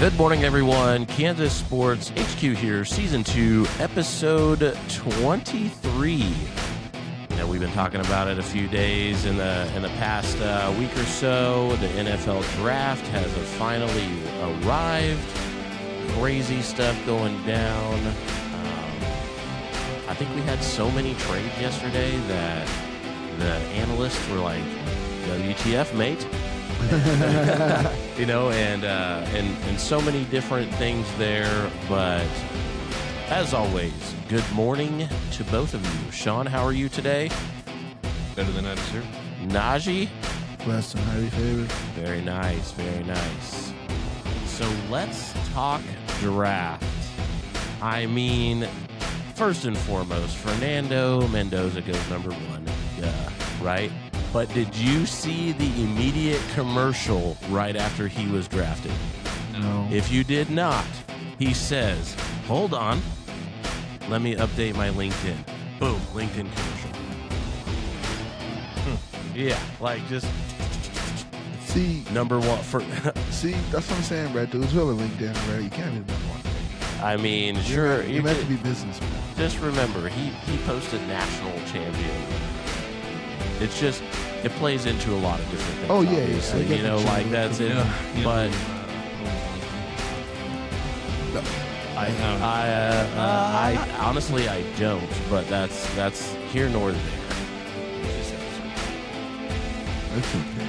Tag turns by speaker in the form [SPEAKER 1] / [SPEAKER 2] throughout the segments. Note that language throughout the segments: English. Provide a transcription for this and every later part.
[SPEAKER 1] Good morning, everyone. Kansas Sports HQ here, Season 2, Episode 23. We've been talking about it a few days in the past week or so. The NFL Draft has finally arrived. Crazy stuff going down. I think we had so many trades yesterday that the analysts were like, WTF, mate? And so many different things there. But as always, good morning to both of you. Sean, how are you today?
[SPEAKER 2] Better than I deserve.
[SPEAKER 1] Najee?
[SPEAKER 3] Blessed and highly favored.
[SPEAKER 1] Very nice, very nice. So let's talk draft. I mean, first and foremost, Fernando Mendoza goes number 1. Right? But did you see the immediate commercial right after he was drafted?
[SPEAKER 3] No.
[SPEAKER 1] If you did not, he says, hold on, let me update my LinkedIn. Boom, LinkedIn commercial. Yeah, like just
[SPEAKER 3] See,
[SPEAKER 1] number one for.
[SPEAKER 3] see, that's what I'm saying, Brad. Dudes will LinkedIn, Brad. You can't hit number one.
[SPEAKER 1] I mean, sure.
[SPEAKER 3] You're meant to be businessman.
[SPEAKER 1] Just remember, he posted national champion. It's just, it plays into a lot of different things.
[SPEAKER 3] Oh, yeah,
[SPEAKER 1] obviously.
[SPEAKER 3] I get what
[SPEAKER 1] Like
[SPEAKER 3] you
[SPEAKER 1] that's
[SPEAKER 3] mean.
[SPEAKER 1] it. But I honestly I don't. But that's here nor there.
[SPEAKER 3] That's okay.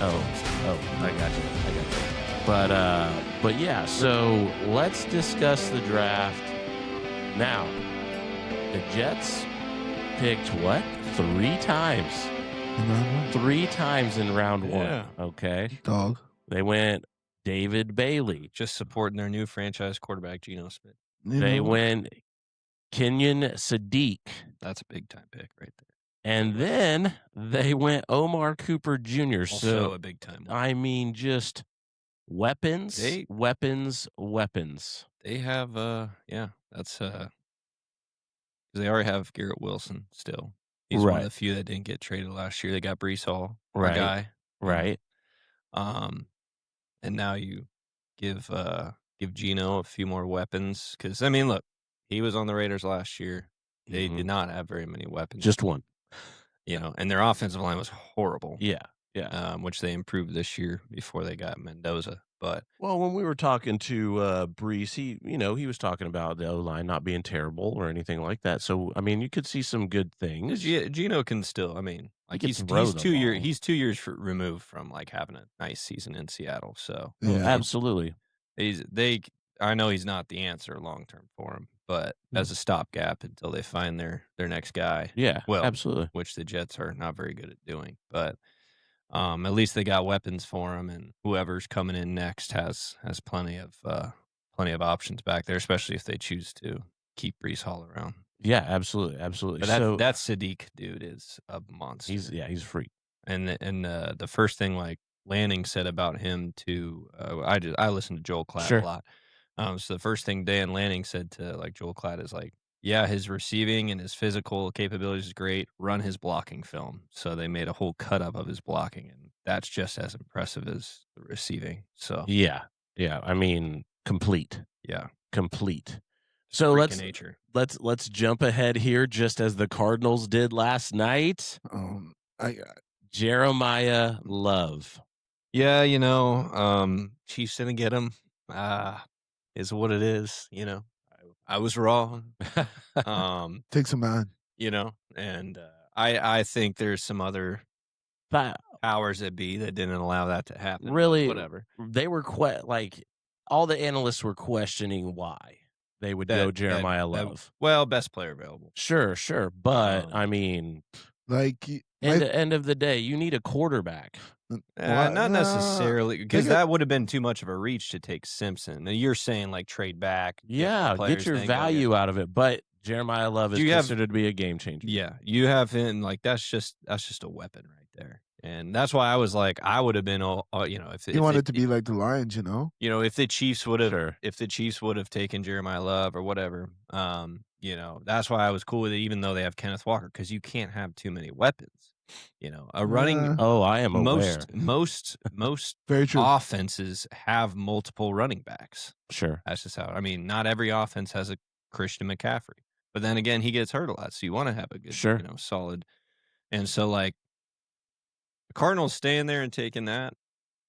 [SPEAKER 1] Oh, I got you. But yeah. So let's discuss the draft now. The Jets picked what? 3 times.
[SPEAKER 3] In round one?
[SPEAKER 1] 3 times in round 1.
[SPEAKER 2] Yeah.
[SPEAKER 1] Okay.
[SPEAKER 3] Dog.
[SPEAKER 1] They went David Bailey.
[SPEAKER 2] Just supporting their new franchise quarterback, Geno Smith.
[SPEAKER 1] They went Kenyon Sadiq.
[SPEAKER 2] That's a big time pick right there.
[SPEAKER 1] And then they went Omar Cooper Jr.
[SPEAKER 2] Also
[SPEAKER 1] So,
[SPEAKER 2] a big time one.
[SPEAKER 1] I mean, just weapons, weapons.
[SPEAKER 2] They have, that's, because they already have Garrett Wilson still. He's one of the few that didn't get traded last year. They got Brees Hall, our guy.
[SPEAKER 1] Right.
[SPEAKER 2] And now you give Geno a few more weapons. Because, I mean, look, he was on the Raiders last year. They did not have very many weapons.
[SPEAKER 1] Just one.
[SPEAKER 2] And their offensive line was horrible.
[SPEAKER 1] Yeah.
[SPEAKER 2] Which they improved this year before they got Mendoza. But
[SPEAKER 1] Well, when we were talking to Brees, he was talking about the O-line not being terrible or anything like that. So, I mean, you could see some good things.
[SPEAKER 2] Geno can still, I mean, like
[SPEAKER 1] He
[SPEAKER 2] he's
[SPEAKER 1] can throw the
[SPEAKER 2] 2 years
[SPEAKER 1] ball.
[SPEAKER 2] he's 2 years removed from like having a nice season in Seattle. So
[SPEAKER 3] Yeah.
[SPEAKER 1] Absolutely.
[SPEAKER 2] I know he's not the answer long term for him, but as a stopgap until they find their next guy.
[SPEAKER 1] Yeah,
[SPEAKER 2] Well,
[SPEAKER 1] absolutely.
[SPEAKER 2] which the Jets are not very good at doing. But at least they got weapons for him, and whoever's coming in next has plenty of options back there, especially if they choose to keep Brees Hall around.
[SPEAKER 1] Yeah, absolutely.
[SPEAKER 2] But that Sadiq dude is a monster.
[SPEAKER 1] He's a freak.
[SPEAKER 2] And the first thing like Lanning said about him to I listen to Joel Klatt a lot. So the first thing Dan Lanning said to like Joel Klatt is like, yeah, his receiving and his physical capabilities is great. Run his blocking film. So they made a whole cut up of his blocking, and that's just as impressive as the receiving. So
[SPEAKER 1] Yeah. I mean, complete.
[SPEAKER 2] yeah,
[SPEAKER 1] So
[SPEAKER 2] freak of nature.
[SPEAKER 1] let's jump ahead here, just as the Cardinals did last night. Jeremiah Love.
[SPEAKER 2] Yeah, Chiefs didn't get him. Is what it is. I was wrong.
[SPEAKER 3] Take some on.
[SPEAKER 2] And I think there's some other
[SPEAKER 1] But
[SPEAKER 2] powers that be that didn't allow that to happen.
[SPEAKER 1] really,
[SPEAKER 2] Whatever.
[SPEAKER 1] they were all the analysts were questioning why they would go Jeremiah Love.
[SPEAKER 2] Best player available.
[SPEAKER 1] Sure. But I mean,
[SPEAKER 3] Like,
[SPEAKER 1] end of the day, you need a quarterback.
[SPEAKER 2] Not necessarily, because that would have been too much of a reach to take Simpson. Now, you're saying like trade back.
[SPEAKER 1] Yeah, get your value out of it. But Jeremiah Love is considered to be a game changer.
[SPEAKER 2] Yeah, you have him. Like that's just a weapon right there. And that's why I was like, I would have been, if
[SPEAKER 3] you want it to be like the Lions,
[SPEAKER 2] if the Chiefs would have, taken Jeremiah Love or whatever, that's why I was cool with it, even though they have Kenneth Walker, because you can't have too many weapons. A running
[SPEAKER 1] Oh, I am aware.
[SPEAKER 2] most
[SPEAKER 3] Very true.
[SPEAKER 2] offenses have multiple running backs.
[SPEAKER 1] Sure.
[SPEAKER 2] That's just how. I mean, not every offense has a Christian McCaffrey, but then again, he gets hurt a lot, so you want to have a good,
[SPEAKER 1] Sure.
[SPEAKER 2] solid. And so, like, the Cardinals staying there and taking that.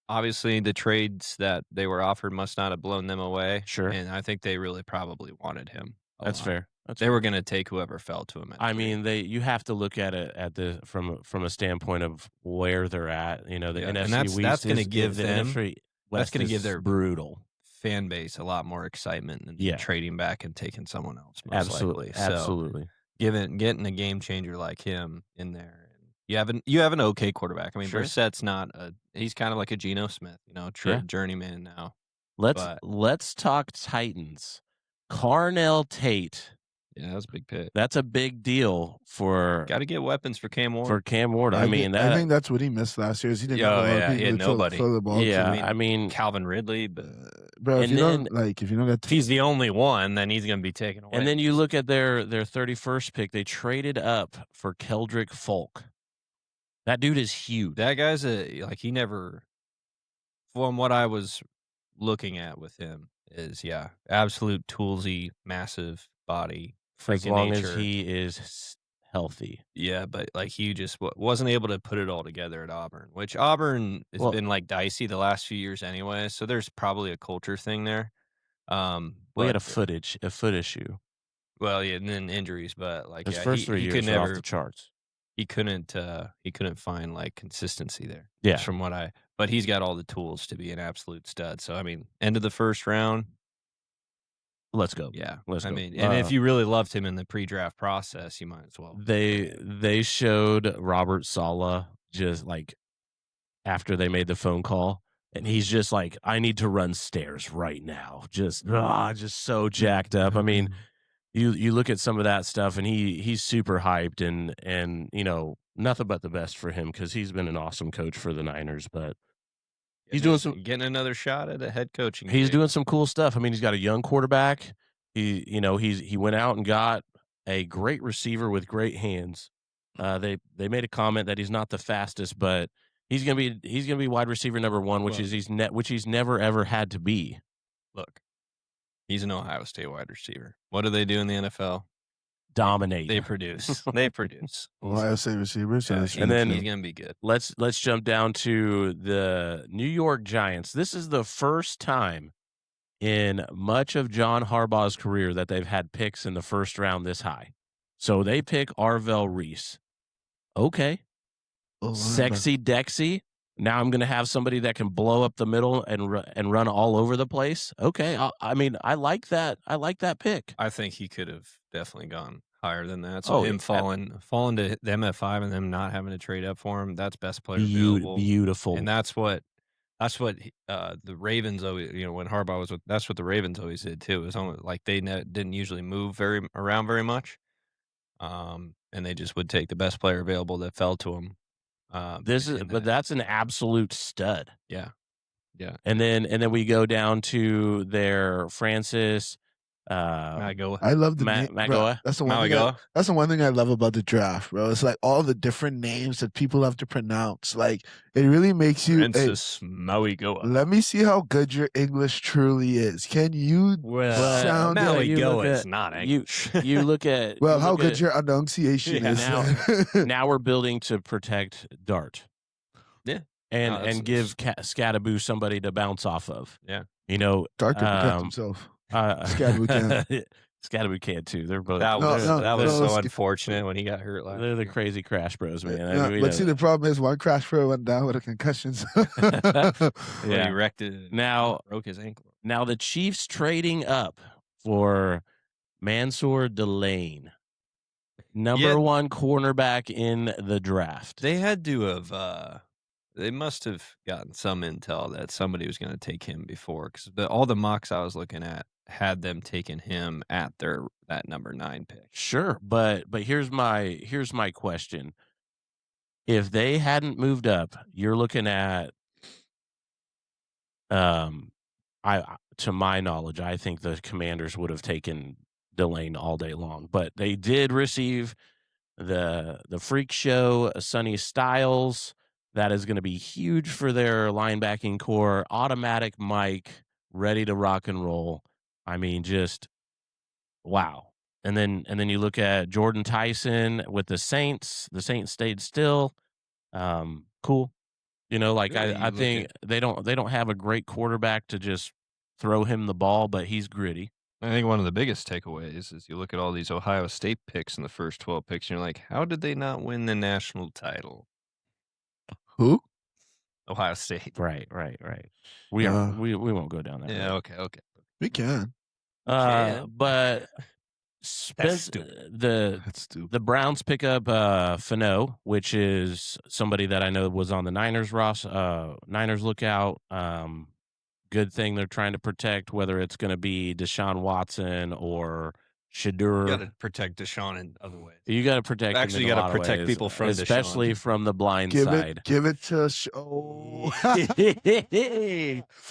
[SPEAKER 2] Obviously, the trades that they were offered must not have blown them away.
[SPEAKER 1] Sure.
[SPEAKER 2] And I think they really probably wanted him.
[SPEAKER 1] That's fair.
[SPEAKER 2] They were going to take whoever fell to him.
[SPEAKER 1] I mean, you have to look at it from a standpoint of where they're at. The NFC
[SPEAKER 2] and
[SPEAKER 1] West
[SPEAKER 2] that's going to give
[SPEAKER 1] the
[SPEAKER 2] them
[SPEAKER 1] NFC West
[SPEAKER 2] that's going to give
[SPEAKER 1] is
[SPEAKER 2] their
[SPEAKER 1] brutal
[SPEAKER 2] fan base a lot more excitement than trading back and taking someone else. Most likely.
[SPEAKER 1] Absolutely.
[SPEAKER 2] So, getting a game changer like him in there. You have an okay quarterback. I mean,
[SPEAKER 1] Sure.
[SPEAKER 2] Brissett's not he's kind of like a Geno Smith, journeyman now.
[SPEAKER 1] Let's talk Titans. Carnell Tate.
[SPEAKER 2] Yeah, that's a big pick.
[SPEAKER 1] That's a big deal for.
[SPEAKER 2] Got to get weapons for Cam Ward.
[SPEAKER 3] I think that's what he missed last year. Is he didn't
[SPEAKER 2] he had nobody.
[SPEAKER 3] Throw the ball to.
[SPEAKER 1] I mean
[SPEAKER 2] Calvin Ridley, but
[SPEAKER 3] bro, if you don't
[SPEAKER 2] if he's the only one, then he's going to be taken away.
[SPEAKER 1] And then you look at their 31st pick. They traded up for Keldrick Folk. That dude is huge.
[SPEAKER 2] That guy's he never, from what I was looking at with him, is absolute toolsy, massive body.
[SPEAKER 1] As long as he is healthy.
[SPEAKER 2] Yeah, but he just wasn't able to put it all together at Auburn, which Auburn has been dicey the last few years anyway. So there's probably a culture thing there.
[SPEAKER 1] We had a foot issue.
[SPEAKER 2] Well, yeah, and then injuries, but
[SPEAKER 1] his first 3 years were off the charts.
[SPEAKER 2] He couldn't find consistency there.
[SPEAKER 1] Yeah,
[SPEAKER 2] just from but he's got all the tools to be an absolute stud. So I mean, end of the first round.
[SPEAKER 1] Let's go.
[SPEAKER 2] Yeah,
[SPEAKER 1] let's go.
[SPEAKER 2] I mean, and if you really loved him in the pre-draft process, you might as well.
[SPEAKER 1] They showed Robert Saleh just after they made the phone call, and he's just I need to run stairs right now. Just so jacked up. I mean, you look at some of that stuff, and he's super hyped, and nothing but the best for him because he's been an awesome coach for the Niners, but. He's
[SPEAKER 2] getting another shot at a head coaching.
[SPEAKER 1] He's doing some cool stuff. I mean, he's got a young quarterback. He went out and got a great receiver with great hands. They made a comment that he's not the fastest, but he's gonna be wide receiver number 1, which he's never ever had to be.
[SPEAKER 2] Look, he's an Ohio State wide receiver. What do they do in the NFL?
[SPEAKER 1] Dominate.
[SPEAKER 2] They produce. They produce.
[SPEAKER 3] Ohio State receivers.
[SPEAKER 1] And then
[SPEAKER 2] he's gonna be good.
[SPEAKER 1] Let's jump down to the New York Giants. This is the first time in much of John Harbaugh's career that they've had picks in the first round this high. So they pick Arvell Reese. Okay. Sexy Dexy. Now I'm going to have somebody that can blow up the middle and run all over the place. Okay. I mean, I like that. I like that pick.
[SPEAKER 2] I think he could have definitely gone higher than that. So him falling to them at 5 and them not having to trade up for him, that's best player available.
[SPEAKER 1] Beautiful.
[SPEAKER 2] And that's what the Ravens always, when Harbaugh was that's what the Ravens always did too. It was almost they didn't usually move around very much. And they just would take the best player available that fell to them.
[SPEAKER 1] But that's an absolute stud.
[SPEAKER 2] Yeah.
[SPEAKER 1] And then we go down to their Francis.
[SPEAKER 2] Magoa.
[SPEAKER 3] I love the
[SPEAKER 1] Magoa.
[SPEAKER 3] That's the one thing. That's the one thing I love about the draft, bro. It's all the different names that people have to pronounce. It really makes you.
[SPEAKER 2] Francis Magoa.
[SPEAKER 3] Let me see how good your English truly is. Can you sound?
[SPEAKER 2] Magoa is not English.
[SPEAKER 1] You look at
[SPEAKER 3] how good your enunciation is.
[SPEAKER 1] Now we're building to protect Dart.
[SPEAKER 2] Yeah.
[SPEAKER 1] And give Scadaboo somebody to bounce off of.
[SPEAKER 2] Yeah.
[SPEAKER 3] Dart can protect himself. Scadaboo can.
[SPEAKER 1] Scadaboo can too. They're both.
[SPEAKER 2] That was so unfortunate when he got hurt last
[SPEAKER 1] They're the
[SPEAKER 2] year.
[SPEAKER 1] crazy Crash Bros, man.
[SPEAKER 3] But see, the problem is one Crash Bro went down with a concussion.
[SPEAKER 2] He wrecked it. Broke his ankle.
[SPEAKER 1] Now the Chiefs trading up for Mansour Delane, number 1 cornerback in the draft.
[SPEAKER 2] They had to have. They must have gotten some intel that somebody was going to take him before, because all the mocks I was looking at had them taking him at that number 9 pick.
[SPEAKER 1] Sure, but here's my question: if they hadn't moved up, you're looking at, to my knowledge, I think the Commanders would have taken Delane all day long, but they did receive the freak show, Sonny Styles. That is going to be huge for their linebacking core. Automatic Mike, ready to rock and roll. I mean, just wow. And then you look at Jordan Tyson with the Saints. The Saints stayed still. Cool. You know, like
[SPEAKER 2] Really,
[SPEAKER 1] I think they don't have a great quarterback to just throw him the ball, but he's gritty.
[SPEAKER 2] I think one of the biggest takeaways is you look at all these Ohio State picks in the first 12 picks, and you're like, how did they not win the national title?
[SPEAKER 3] Who?
[SPEAKER 2] Ohio State.
[SPEAKER 1] Right. We won't go down that.
[SPEAKER 2] Yeah.
[SPEAKER 1] road.
[SPEAKER 2] Okay.
[SPEAKER 3] We can.
[SPEAKER 1] But
[SPEAKER 2] That's stupid.
[SPEAKER 3] That's stupid.
[SPEAKER 1] the Browns pick up Fano, which is somebody that I know was on the Niners Niners lookout. Good thing they're trying to protect, whether it's going to be Deshaun Watson or Shadur.
[SPEAKER 2] You got to protect Deshaun in other ways.
[SPEAKER 1] You got to protect.
[SPEAKER 2] Actually, you got to protect people from
[SPEAKER 1] especially
[SPEAKER 2] Deshaun.
[SPEAKER 1] from the blind
[SPEAKER 3] Give
[SPEAKER 1] side.
[SPEAKER 3] it to show.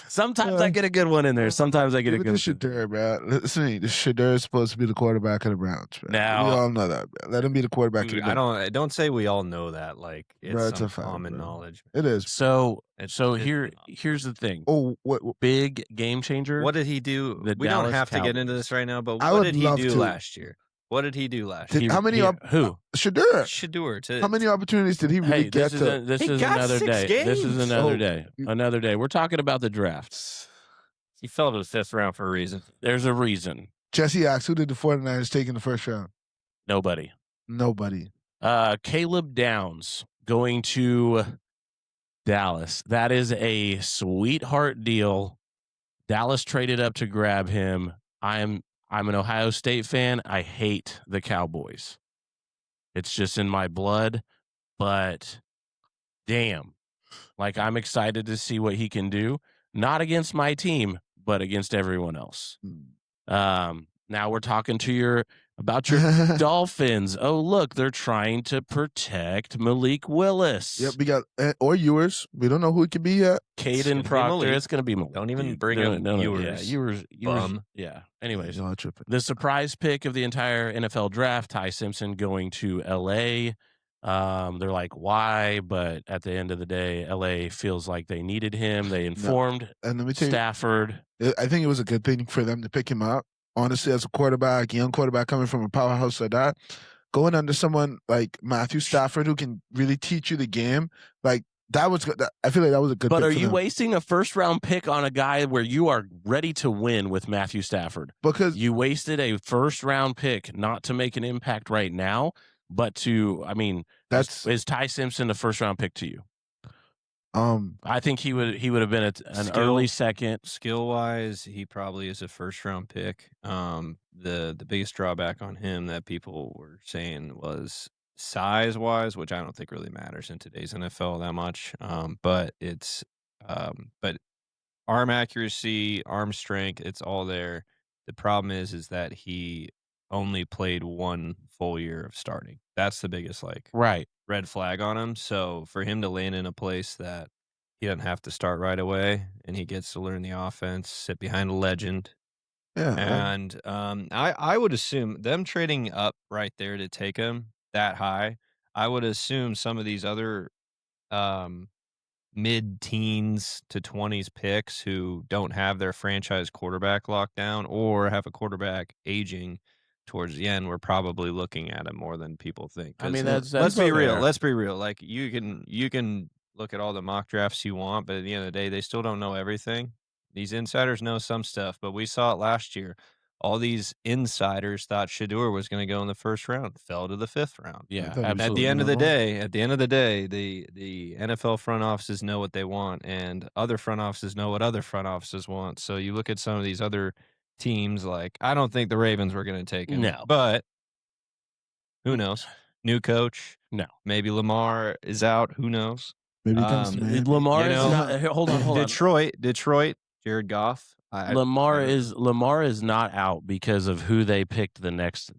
[SPEAKER 1] Sometimes I get a good one in there. Sometimes I get a
[SPEAKER 3] Give
[SPEAKER 1] good
[SPEAKER 3] it to Shadur, man. Listen, Shadur is supposed to be the quarterback of the Browns. Man.
[SPEAKER 1] Now-
[SPEAKER 3] we all know that. Man. Let him be the quarterback of the
[SPEAKER 2] Dude,
[SPEAKER 3] Browns.
[SPEAKER 2] I don't say we all know that. Like it's
[SPEAKER 3] Bro, it's
[SPEAKER 2] some
[SPEAKER 3] a fact,
[SPEAKER 2] common
[SPEAKER 3] bro.
[SPEAKER 2] knowledge.
[SPEAKER 3] It is.
[SPEAKER 1] So
[SPEAKER 2] It's
[SPEAKER 1] here's the thing.
[SPEAKER 3] Oh, what?
[SPEAKER 1] Big game changer.
[SPEAKER 2] What did he do?
[SPEAKER 1] The
[SPEAKER 2] We
[SPEAKER 1] Dallas
[SPEAKER 2] don't have to get into
[SPEAKER 1] Cowboys.
[SPEAKER 2] this right now, but
[SPEAKER 3] I
[SPEAKER 2] what
[SPEAKER 3] would
[SPEAKER 2] did he
[SPEAKER 3] love
[SPEAKER 2] do
[SPEAKER 3] to.
[SPEAKER 2] last year? What did he do last
[SPEAKER 3] Did-
[SPEAKER 2] year?
[SPEAKER 3] how many?
[SPEAKER 1] Who?
[SPEAKER 3] Shadur.
[SPEAKER 2] Shadur.
[SPEAKER 3] How many opportunities did he really
[SPEAKER 1] Hey,
[SPEAKER 3] get
[SPEAKER 1] this
[SPEAKER 3] to?
[SPEAKER 1] is this
[SPEAKER 2] He
[SPEAKER 1] is
[SPEAKER 2] got
[SPEAKER 1] another
[SPEAKER 2] 6
[SPEAKER 1] day. This is
[SPEAKER 2] games.
[SPEAKER 1] another
[SPEAKER 3] Oh,
[SPEAKER 1] day.
[SPEAKER 3] you-
[SPEAKER 1] Another day. We're talking about the draft.
[SPEAKER 2] He fell to the 5th round for a reason.
[SPEAKER 1] There's a reason.
[SPEAKER 3] Jesse asked, who did the 49ers take in the first round?
[SPEAKER 1] Nobody.
[SPEAKER 3] Nobody.
[SPEAKER 1] Caleb Downs going to Dallas. That is a sweetheart deal. Dallas traded up to grab him. I'm an Ohio State fan. I hate the Cowboys. It's just in my blood, but damn. Like, I'm excited to see what he can do. Not against my team, but against everyone else. Now we're talking to about your Dolphins. Oh, look, they're trying to protect Malik Willis.
[SPEAKER 3] Yep, we got or Ewers. We don't know who it could be yet.
[SPEAKER 1] Caden Proctor. It's going to be Malik.
[SPEAKER 2] Don't even bring
[SPEAKER 1] No,
[SPEAKER 2] up
[SPEAKER 1] no,
[SPEAKER 2] Ewers.
[SPEAKER 1] Yeah, Ewers.
[SPEAKER 2] Bum.
[SPEAKER 1] Yeah. Anyways,
[SPEAKER 3] Y'all tripping.
[SPEAKER 1] the surprise pick of the entire NFL draft, Ty Simpson going to LA. They're like, why? But at the end of the day, LA feels like they needed him. They informed
[SPEAKER 3] And let me tell you,
[SPEAKER 1] Stafford.
[SPEAKER 3] I think it was a good thing for them to pick him up. Honestly, as a quarterback, young quarterback coming from a powerhouse like that, going under someone like Matthew Stafford who can really teach you the game, like that was good. I feel like that was a good.
[SPEAKER 1] But
[SPEAKER 3] pick
[SPEAKER 1] are
[SPEAKER 3] for
[SPEAKER 1] you
[SPEAKER 3] them.
[SPEAKER 1] wasting a first-round pick on a guy where you are ready to win with Matthew Stafford?
[SPEAKER 3] Because
[SPEAKER 1] You wasted a first-round pick not to make an impact right now, but to, I mean,
[SPEAKER 3] that's
[SPEAKER 1] is Ty Simpson a first-round pick to you? I think he would have been an early second.
[SPEAKER 2] Skill wise, he probably is a 1st-round pick. The biggest drawback on him that people were saying was size wise, which I don't think really matters in today's NFL that much. But it's but arm accuracy, arm strength, it's all there. The problem is that he only played 1 full year of starting. That's the biggest
[SPEAKER 1] Right.
[SPEAKER 2] red flag on him. So for him to land in a place that he doesn't have to start right away and he gets to learn the offense, sit behind a legend.
[SPEAKER 3] yeah.
[SPEAKER 2] And I would assume them trading up right there to take him that high, I would assume some of these other mid-teens to 20s picks who don't have their franchise quarterback locked down or have a quarterback aging towards the end, we're probably looking at him more than people think.
[SPEAKER 1] I mean,
[SPEAKER 2] 'Cause
[SPEAKER 1] that's
[SPEAKER 2] let's be real.
[SPEAKER 1] fair.
[SPEAKER 2] Let's be real. Like you can look at all the mock drafts you want, but at the end of the day, they still don't know everything. These insiders know some stuff, but we saw it last year. All these insiders thought Shadur was going to go in the 1st round, fell to the 5th round.
[SPEAKER 1] Yeah,
[SPEAKER 3] At
[SPEAKER 1] absolutely.
[SPEAKER 2] At the end of the
[SPEAKER 3] not wrong.
[SPEAKER 2] day, the NFL front offices know what they want, and other front offices know what other front offices want. So you look at some of these other teams, like I don't think the Ravens were going to take him.
[SPEAKER 1] No.
[SPEAKER 2] But who knows? New coach.
[SPEAKER 1] No.
[SPEAKER 2] Maybe Lamar is out. Who knows?
[SPEAKER 3] Maybe he comes to Miami.
[SPEAKER 1] Lamar
[SPEAKER 2] You
[SPEAKER 1] is
[SPEAKER 2] know,
[SPEAKER 1] not. Hold on.
[SPEAKER 2] Detroit, Jared Goff.
[SPEAKER 1] Lamar is not out because of who they picked the next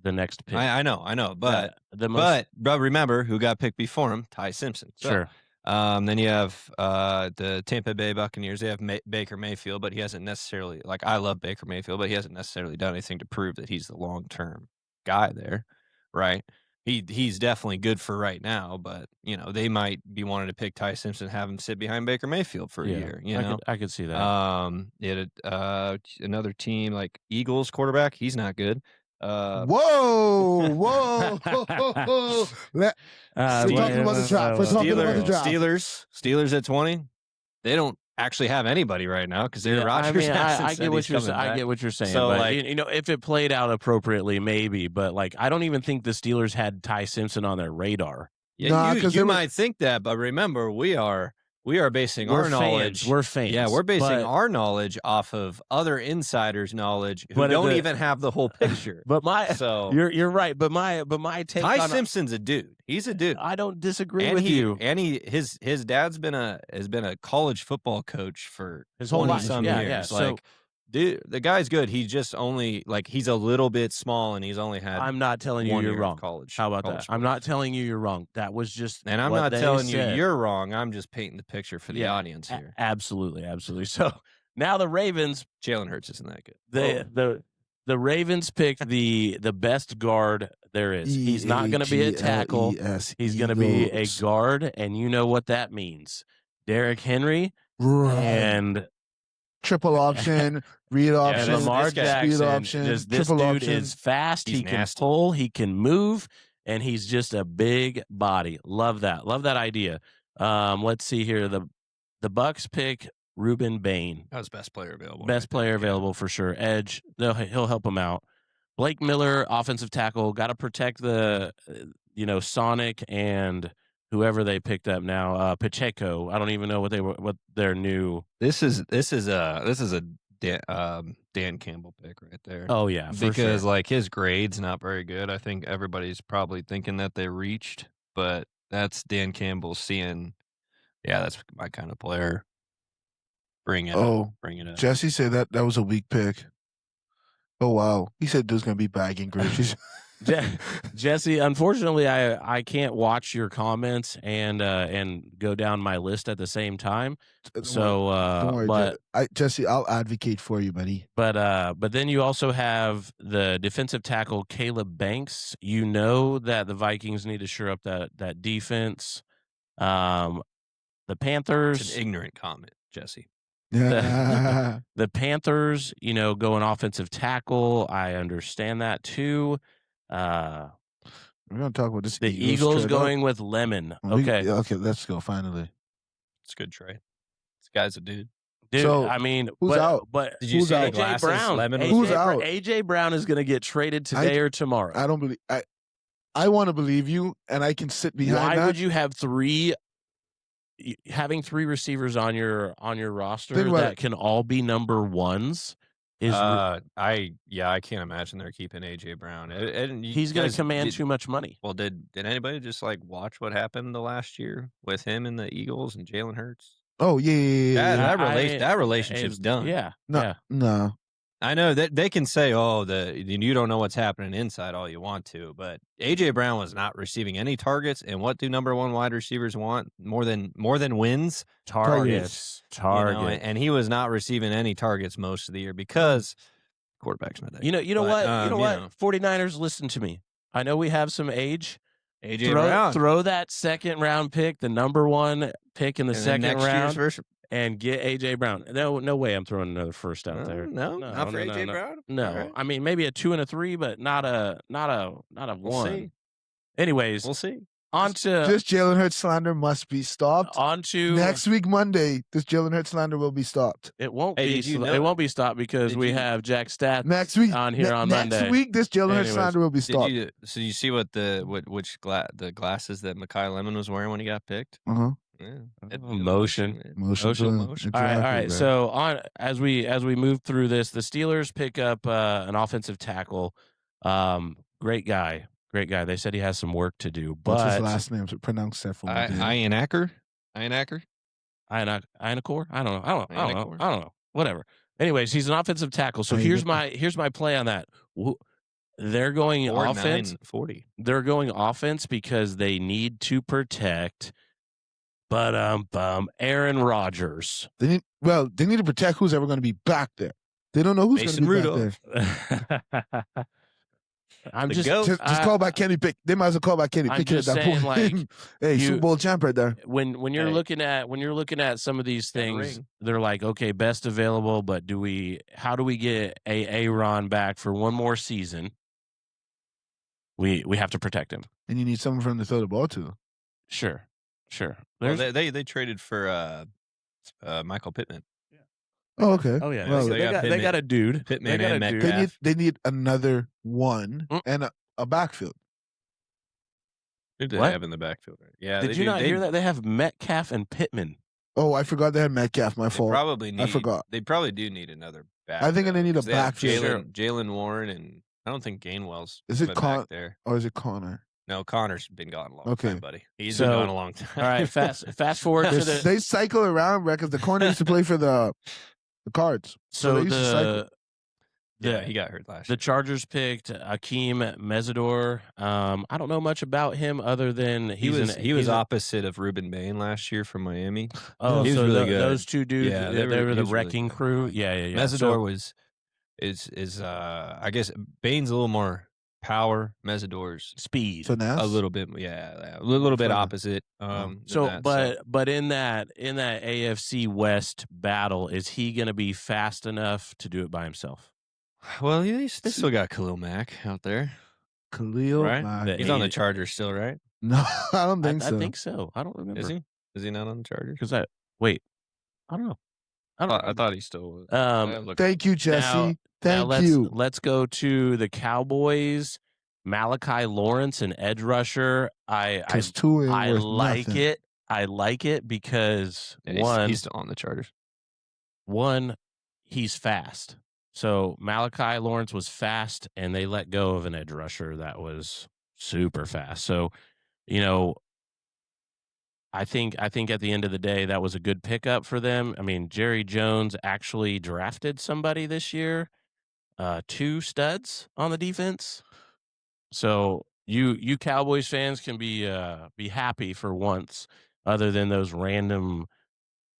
[SPEAKER 1] pick.
[SPEAKER 2] I know, but
[SPEAKER 1] the most,
[SPEAKER 2] but remember who got picked before him? Ty Simpson. So,
[SPEAKER 1] sure.
[SPEAKER 2] Then you have the Tampa Bay Buccaneers. They have Baker Mayfield, but he hasn't necessarily I love Baker Mayfield, but he hasn't necessarily done anything to prove that he's the long-term guy there, right? he's definitely good for right now, but they might be wanting to pick Ty Simpson, have him sit behind Baker Mayfield for a year.
[SPEAKER 1] I could see that.
[SPEAKER 2] Another team like Eagles quarterback, he's not good.
[SPEAKER 3] Whoa! We're talking about the draft.
[SPEAKER 2] Steelers at 20. They don't actually have anybody right now because they're Rodgers.
[SPEAKER 1] I get what you're saying. I get what you're saying. So, but, if it played out appropriately, maybe. But I don't even think the Steelers had Ty Simpson on their radar.
[SPEAKER 2] Yeah, you might think that, but remember, we are basing our knowledge.
[SPEAKER 1] We're fans.
[SPEAKER 2] Yeah, we're basing our knowledge off of other insiders' knowledge who don't even have the whole picture.
[SPEAKER 1] But you're right. But my take.
[SPEAKER 2] Ty Simpson's a dude. He's a dude.
[SPEAKER 1] I don't disagree with you.
[SPEAKER 2] And his dad's has been a college football coach for
[SPEAKER 1] his whole life.
[SPEAKER 2] Some years. Yeah. So, dude, the guy's good. He's just only he's a little bit small, and he's only had.
[SPEAKER 1] I'm not telling you you're wrong.
[SPEAKER 2] College.
[SPEAKER 1] How about that? I'm not telling you you're wrong. That was just.
[SPEAKER 2] And I'm not telling you you're wrong. I'm just painting the picture for the audience here.
[SPEAKER 1] Absolutely. So now the Ravens.
[SPEAKER 2] Jalen Hurts isn't that good.
[SPEAKER 1] The Ravens picked the best guard there is. He's not going to be a tackle. He's going to be a guard, and you know what that means. Derrick Henry and
[SPEAKER 3] triple option, read option,
[SPEAKER 1] Lamar Jackson.
[SPEAKER 3] Speed option.
[SPEAKER 1] This dude is fast. He can pull. He can move, and he's just a big body. Love that. Love that idea. Let's see here. The Bucks pick Ruben Bain.
[SPEAKER 2] That was best player available.
[SPEAKER 1] Best player available for sure. Edge. He'll help him out. Blake Miller, offensive tackle. Got to protect the Sonic and whoever they picked up now. Pacheco. I don't even know what their new.
[SPEAKER 2] This is a Dan Campbell pick right there.
[SPEAKER 1] Oh yeah,
[SPEAKER 2] because his grade's not very good. I think everybody's probably thinking that they reached, but that's Dan Campbell seeing. Yeah, that's my kind of player. Bring it up.
[SPEAKER 3] Jesse said that was a weak pick. Oh wow, he said there's gonna be bagging groceries.
[SPEAKER 1] Jesse, unfortunately, I can't watch your comments and go down my list at the same time. So,
[SPEAKER 3] don't worry, Jesse, I'll advocate for you, buddy.
[SPEAKER 1] But then you also have the defensive tackle Caleb Banks. You know that the Vikings need to shore up that defense. The Panthers.
[SPEAKER 2] It's an ignorant comment, Jesse.
[SPEAKER 3] Yeah.
[SPEAKER 1] The Panthers, going offensive tackle. I understand that too.
[SPEAKER 3] We're gonna talk about this.
[SPEAKER 1] The Eagles going with Lemon. Okay,
[SPEAKER 3] let's go. Finally,
[SPEAKER 2] it's a good trade. This guy's a dude.
[SPEAKER 3] So, who's out?
[SPEAKER 1] But
[SPEAKER 2] did you see AJ
[SPEAKER 1] Brown?
[SPEAKER 2] Lemon
[SPEAKER 3] who's out?
[SPEAKER 1] AJ Brown is going to get traded today or tomorrow.
[SPEAKER 3] I don't believe. I want to believe you, and I can sit behind.
[SPEAKER 1] Why would you have having three receivers on your roster that can all be number ones?
[SPEAKER 2] I can't imagine they're keeping AJ Brown.
[SPEAKER 1] He's going to command too much money.
[SPEAKER 2] Well, did anybody just watch what happened the last year with him and the Eagles and Jalen Hurts?
[SPEAKER 3] Oh yeah.
[SPEAKER 2] That relationship's done.
[SPEAKER 1] Yeah.
[SPEAKER 3] No.
[SPEAKER 2] I know that they can say, you don't know what's happening inside all you want to, but AJ Brown was not receiving any targets. And what do number one wide receivers want more than wins?
[SPEAKER 1] Targets.
[SPEAKER 2] And he was not receiving any targets most of the year because quarterback's not that.
[SPEAKER 1] You know what? 49ers, listen to me. I know we have some age.
[SPEAKER 2] AJ Brown.
[SPEAKER 1] Throw that second round pick, the number one pick in the second round. And get AJ Brown. No way I'm throwing another first out there.
[SPEAKER 2] No, not for AJ Brown.
[SPEAKER 1] No,
[SPEAKER 2] right.
[SPEAKER 1] I mean maybe a 2 and a 3, but not a 1.
[SPEAKER 2] See.
[SPEAKER 1] Anyways,
[SPEAKER 2] we'll see.
[SPEAKER 3] This Jalen Hurts slander must be stopped. Next week Monday, this Jalen Hurts slander will be stopped.
[SPEAKER 1] It won't be. It won't be stopped because we have Jack Stats
[SPEAKER 3] next week
[SPEAKER 1] on here on Monday.
[SPEAKER 3] Next week, this Jalen Hurts slander will be stopped.
[SPEAKER 2] So you see what the glasses that Mekhi Lemon was wearing when he got picked?
[SPEAKER 3] Uh-huh.
[SPEAKER 2] Yeah.
[SPEAKER 1] Motion. All right. So as we move through this, the Steelers pick up an offensive tackle. Great guy. They said he has some work to do. But
[SPEAKER 3] what's his last name? Pronounce that for me.
[SPEAKER 2] Ian Acker.
[SPEAKER 1] Ianakor? I don't know. Whatever. Anyways, he's an offensive tackle. So here's my play on that. They're going offense.
[SPEAKER 2] 40.
[SPEAKER 1] They're going offense because they need to protect. Aaron Rodgers.
[SPEAKER 3] They need to protect who's ever going to be back there. They don't know who's going to be back there.
[SPEAKER 1] I'm
[SPEAKER 2] The
[SPEAKER 1] just
[SPEAKER 2] GOAT.
[SPEAKER 3] Just call back Kenny Pick. They might as well call back Kenny
[SPEAKER 1] I'm
[SPEAKER 3] Pickett at
[SPEAKER 1] just
[SPEAKER 3] that
[SPEAKER 1] saying,
[SPEAKER 3] point.
[SPEAKER 1] like,
[SPEAKER 3] hey,
[SPEAKER 1] you-
[SPEAKER 3] Super Bowl champ right there.
[SPEAKER 1] when you're
[SPEAKER 2] Hey.
[SPEAKER 1] looking at some of these
[SPEAKER 2] Got a
[SPEAKER 1] things,
[SPEAKER 2] ring.
[SPEAKER 1] they're like, okay, best available, but how do we get Aaron back for one more season? We have to protect him.
[SPEAKER 3] And you need someone from to throw the ball to.
[SPEAKER 1] Sure.
[SPEAKER 2] Well,
[SPEAKER 1] There's,
[SPEAKER 2] they traded for Michael Pittman.
[SPEAKER 3] Oh, okay.
[SPEAKER 1] oh yeah,
[SPEAKER 3] Well,
[SPEAKER 1] they got
[SPEAKER 2] Pittman-
[SPEAKER 1] a dude.
[SPEAKER 2] Pittman
[SPEAKER 1] They got
[SPEAKER 2] and
[SPEAKER 1] a dude.
[SPEAKER 2] Metcalf.
[SPEAKER 3] They need another one and a backfield.
[SPEAKER 2] Who did
[SPEAKER 1] What?
[SPEAKER 2] they have in the backfield? Right? Yeah,
[SPEAKER 1] Did you not hear that? They have Metcalf and Pittman.
[SPEAKER 3] Oh, I forgot they had Metcalf. My
[SPEAKER 2] They
[SPEAKER 3] fault.
[SPEAKER 2] probably need.
[SPEAKER 3] forgot.
[SPEAKER 2] They probably do need another back.
[SPEAKER 3] I think
[SPEAKER 2] though,
[SPEAKER 3] they need a
[SPEAKER 2] 'cause they have
[SPEAKER 3] backfield.
[SPEAKER 2] Jalen Warren, and I don't think Gainwell's.
[SPEAKER 3] Is it
[SPEAKER 2] coming back there?
[SPEAKER 3] Or is it Connor?
[SPEAKER 2] No, Connor's been gone a long
[SPEAKER 3] Okay.
[SPEAKER 2] time, buddy. He's
[SPEAKER 1] So,
[SPEAKER 2] been gone a long time.
[SPEAKER 1] All right, fast forward to the
[SPEAKER 3] They cycle around because the corner used to play for the Cards.
[SPEAKER 1] so
[SPEAKER 3] they used to cycle.
[SPEAKER 2] Yeah, he got hurt last
[SPEAKER 1] The
[SPEAKER 2] year.
[SPEAKER 1] Chargers picked Akeem Mesidor. I don't know much about him other than
[SPEAKER 2] He was opposite of Ruben Bain last year from Miami.
[SPEAKER 1] Oh,
[SPEAKER 2] he was
[SPEAKER 1] so
[SPEAKER 2] really good.
[SPEAKER 1] those two dudes,
[SPEAKER 2] Yeah,
[SPEAKER 1] they were
[SPEAKER 2] he
[SPEAKER 1] the
[SPEAKER 2] was really
[SPEAKER 1] wrecking
[SPEAKER 2] good.
[SPEAKER 1] crew. Yeah.
[SPEAKER 2] Mesidor is I guess Bain's a little more power. Mesidor's
[SPEAKER 1] speed.
[SPEAKER 3] Finesse.
[SPEAKER 2] a little bit, a little bit
[SPEAKER 3] Funny.
[SPEAKER 2] opposite. than
[SPEAKER 1] So,
[SPEAKER 2] that,
[SPEAKER 1] but in that AFC West battle, is he going to be fast enough to do it by himself?
[SPEAKER 2] well, they still got Khalil Mack out there,
[SPEAKER 3] Khalil
[SPEAKER 2] right?
[SPEAKER 3] Mack.
[SPEAKER 2] He's on the Chargers still, right?
[SPEAKER 3] No, I don't think so.
[SPEAKER 1] I think so. I don't remember.
[SPEAKER 2] Is he? Is he not on the Chargers?
[SPEAKER 1] Because I don't know.
[SPEAKER 2] I thought he still was. Look,
[SPEAKER 3] Thank you, Jesse.
[SPEAKER 1] Now
[SPEAKER 3] Thank you.
[SPEAKER 1] let's go to the Cowboys. Malachi Lawrence, an edge rusher. I like it. I like it because
[SPEAKER 2] yeah, he's still on the Chargers.
[SPEAKER 1] He's fast. So Malachi Lawrence was fast, and they let go of an edge rusher that was super fast. So, I think at the end of the day, that was a good pickup for them. I mean, Jerry Jones actually drafted somebody this year, 2 studs on the defense. So you Cowboys fans can be happy for once, other than those random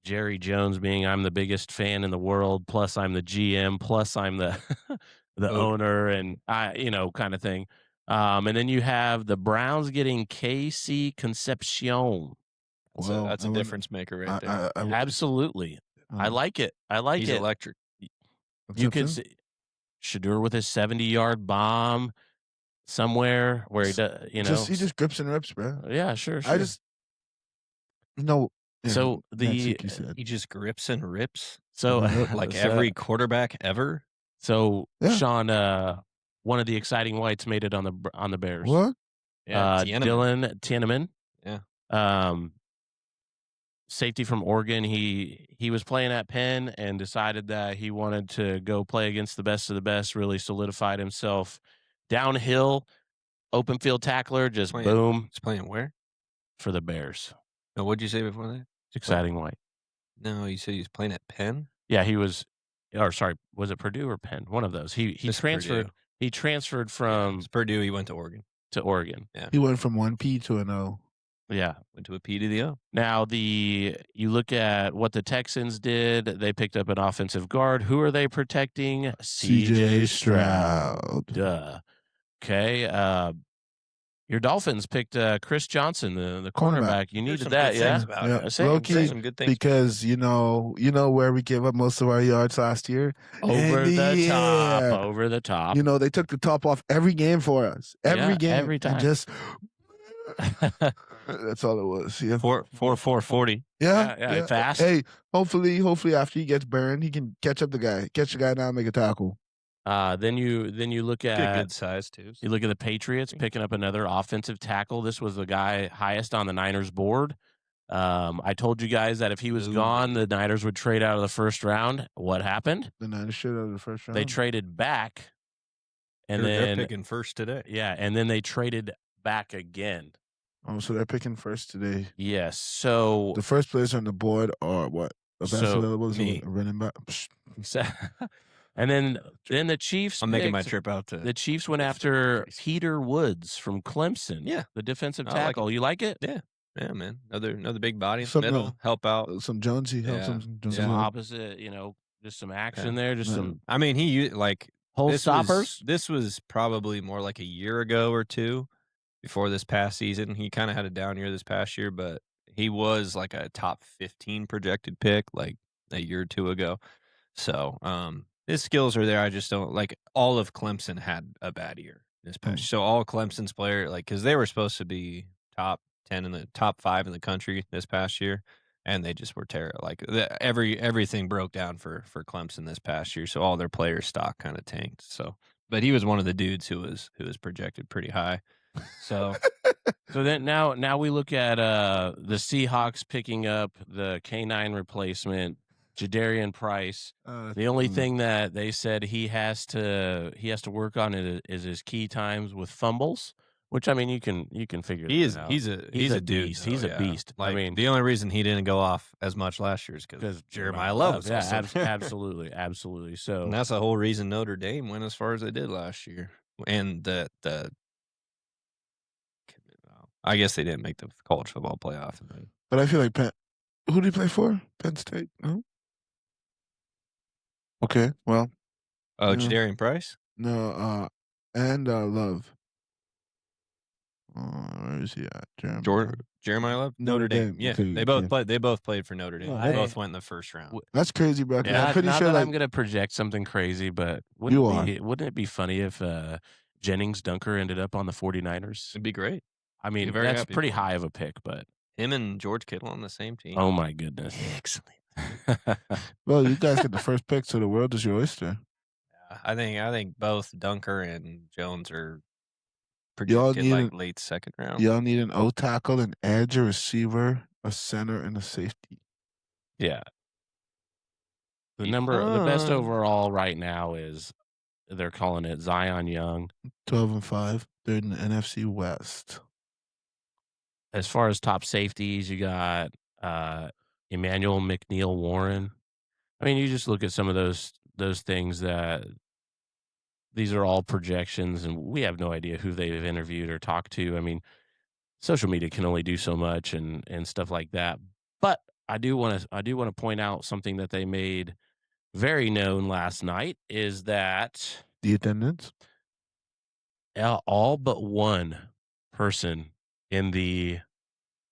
[SPEAKER 1] Jerry Jones being I'm the biggest fan in the world, plus I'm the GM, plus I'm the the owner, and I kind of thing. And then you have the Browns getting KC Concepcion.
[SPEAKER 2] That's a difference maker right there.
[SPEAKER 1] Absolutely. I like it.
[SPEAKER 2] He's electric.
[SPEAKER 1] You can see Shedeur with his 70-yard bomb somewhere where he does,
[SPEAKER 3] he just grips and rips, bro.
[SPEAKER 1] Yeah, sure.
[SPEAKER 3] I just no. Yeah,
[SPEAKER 1] So
[SPEAKER 3] you said.
[SPEAKER 2] He just grips and rips.
[SPEAKER 1] So
[SPEAKER 2] like every quarterback ever.
[SPEAKER 1] So
[SPEAKER 3] Yeah.
[SPEAKER 1] Sean, one of the exciting whites made it on the Bears.
[SPEAKER 3] What?
[SPEAKER 2] Yeah,
[SPEAKER 1] Dylan Tieneman.
[SPEAKER 2] Yeah.
[SPEAKER 1] Safety from Oregon. He was playing at Penn and decided that he wanted to go play against the best of the best. Really solidified himself. Downhill, open field tackler. Just boom
[SPEAKER 2] He's playing where?
[SPEAKER 1] for the Bears.
[SPEAKER 2] No, what'd you say before that?
[SPEAKER 1] Exciting white.
[SPEAKER 2] No, you said he was playing at Penn.
[SPEAKER 1] Yeah, he was. Or sorry, was it Purdue or Penn? One of those. He
[SPEAKER 2] It's
[SPEAKER 1] transferred.
[SPEAKER 2] Purdue.
[SPEAKER 1] He transferred from
[SPEAKER 2] It's Purdue. He went to Oregon.
[SPEAKER 1] to Oregon.
[SPEAKER 2] Yeah,
[SPEAKER 3] He went from 1P to an O.
[SPEAKER 1] Yeah.
[SPEAKER 2] went to a P to the O.
[SPEAKER 1] Now you look at what the Texans did. They picked up an offensive guard. Who are they protecting?
[SPEAKER 3] CJ Stroud.
[SPEAKER 1] Duh. Okay. Your Dolphins picked Chris Johnson, the cornerback. You
[SPEAKER 2] There's
[SPEAKER 1] needed
[SPEAKER 2] some
[SPEAKER 1] that,
[SPEAKER 2] good
[SPEAKER 1] yeah.
[SPEAKER 2] things about
[SPEAKER 3] Yeah.
[SPEAKER 2] it.
[SPEAKER 1] Same-
[SPEAKER 3] Low-key,
[SPEAKER 2] There's some good things.
[SPEAKER 3] Because you know where we gave up most of our yards last year.
[SPEAKER 1] Over
[SPEAKER 3] In
[SPEAKER 1] the top.
[SPEAKER 3] air.
[SPEAKER 1] Over the top.
[SPEAKER 3] You know, they took the top off every game for us. Every
[SPEAKER 1] Yeah,
[SPEAKER 3] game.
[SPEAKER 1] every
[SPEAKER 3] And
[SPEAKER 1] time.
[SPEAKER 3] just that's all it was. Yeah.
[SPEAKER 2] 4-4-40.
[SPEAKER 1] Yeah, fast.
[SPEAKER 3] Hey, hopefully after he gets burned, he can catch the guy now and make a tackle.
[SPEAKER 1] Then you look at
[SPEAKER 2] Good size too.
[SPEAKER 1] You look at the Patriots picking up another offensive tackle. This was the guy highest on the Niners board. I told you guys that if he was
[SPEAKER 2] Ooh.
[SPEAKER 1] gone, the Niners would trade out of the first round. What happened?
[SPEAKER 3] The Niners should have the first round.
[SPEAKER 1] They traded back, and
[SPEAKER 2] they're
[SPEAKER 1] then
[SPEAKER 2] picking first today.
[SPEAKER 1] yeah, and then they traded back again.
[SPEAKER 3] Oh, so they're picking first today.
[SPEAKER 1] Yes. So
[SPEAKER 3] The first players on the board are what? The best
[SPEAKER 1] So,
[SPEAKER 3] available is
[SPEAKER 2] me.
[SPEAKER 3] a running back. Psh,
[SPEAKER 1] and then the Chiefs.
[SPEAKER 2] I'm making my
[SPEAKER 1] picked-
[SPEAKER 2] trip out to.
[SPEAKER 1] The Chiefs went after Peter Woods from Clemson.
[SPEAKER 2] Yeah.
[SPEAKER 1] the defensive
[SPEAKER 2] I like
[SPEAKER 1] tackle. You like it?
[SPEAKER 2] Yeah, man. Another big body in the
[SPEAKER 3] Something
[SPEAKER 2] middle.
[SPEAKER 3] else.
[SPEAKER 2] Help out.
[SPEAKER 3] Some Jonesy help
[SPEAKER 2] Yeah.
[SPEAKER 3] some Jonesy.
[SPEAKER 1] Some
[SPEAKER 2] Yeah.
[SPEAKER 3] help.
[SPEAKER 1] opposite. Just some action
[SPEAKER 2] Yeah.
[SPEAKER 1] there. Just
[SPEAKER 3] Yeah.
[SPEAKER 1] some
[SPEAKER 2] I mean, he
[SPEAKER 1] Hole stoppers?
[SPEAKER 2] This was probably more like a year ago or two before this past season. He kind of had a down year this past year, but he was like a top 15 projected pick like a year or two ago. So his skills are there. I just don't like all of Clemson had a bad year this past. So all Clemson's player because they were supposed to be top 10 in the top 5 in the country this past year. And they just were terrible. Like everything broke down for Clemson this past year. So all their player stock kind of tanked. So, but he was one of the dudes who was projected pretty high. So,
[SPEAKER 1] so then now we look at the Seahawks picking up the K9 replacement, Jadarian Price. The only thing that they said he has to work on is his key times with fumbles. Which I mean, you can figure.
[SPEAKER 2] He is.
[SPEAKER 1] Out.
[SPEAKER 2] He's a dude.
[SPEAKER 1] Beast. He's a beast.
[SPEAKER 2] Like,
[SPEAKER 1] I mean,
[SPEAKER 2] the only reason he didn't go off as much last year is because Jeremiah Love was
[SPEAKER 1] absolutely. So
[SPEAKER 2] and that's the whole reason Notre Dame went as far as they did last year. And I guess they didn't make the college football playoff.
[SPEAKER 3] But I feel like who did he play for? Penn State. No. Okay. Well.
[SPEAKER 2] Jadarian Price.
[SPEAKER 3] No. And Love. Where is he at?
[SPEAKER 2] Jeremiah Love, Notre Dame. Yeah, they both played. They both played for Notre Dame. They both went in the first round.
[SPEAKER 3] That's crazy, bro.
[SPEAKER 1] Yeah,
[SPEAKER 3] I'm pretty
[SPEAKER 1] not
[SPEAKER 3] sure.
[SPEAKER 1] That I'm gonna project something crazy, but wouldn't it be funny if Jennings Dunker ended up on the 49ers?
[SPEAKER 2] It'd be great.
[SPEAKER 1] I mean, that's pretty high of a pick, but
[SPEAKER 2] him and George Kittle on the same team.
[SPEAKER 1] Oh my goodness,
[SPEAKER 2] excellent.
[SPEAKER 3] Well, you guys get the first pick, so the world is your oyster.
[SPEAKER 2] I think both Dunker and Jones are projected like late second round.
[SPEAKER 3] Y'all need an O tackle, an edge, a receiver, a center, and a safety.
[SPEAKER 1] Yeah. The best overall right now is they're calling it Zion Young.
[SPEAKER 3] 12-5. They're in the NFC West.
[SPEAKER 1] As far as top safeties, you got Emmanuel McNeil Warren. I mean, you just look at some of those things that these are all projections, and we have no idea who they've interviewed or talked to. I mean, social media can only do so much and stuff like that. But I do want to point out something that they made very known last night is that
[SPEAKER 3] the attendance.
[SPEAKER 1] All but one person in the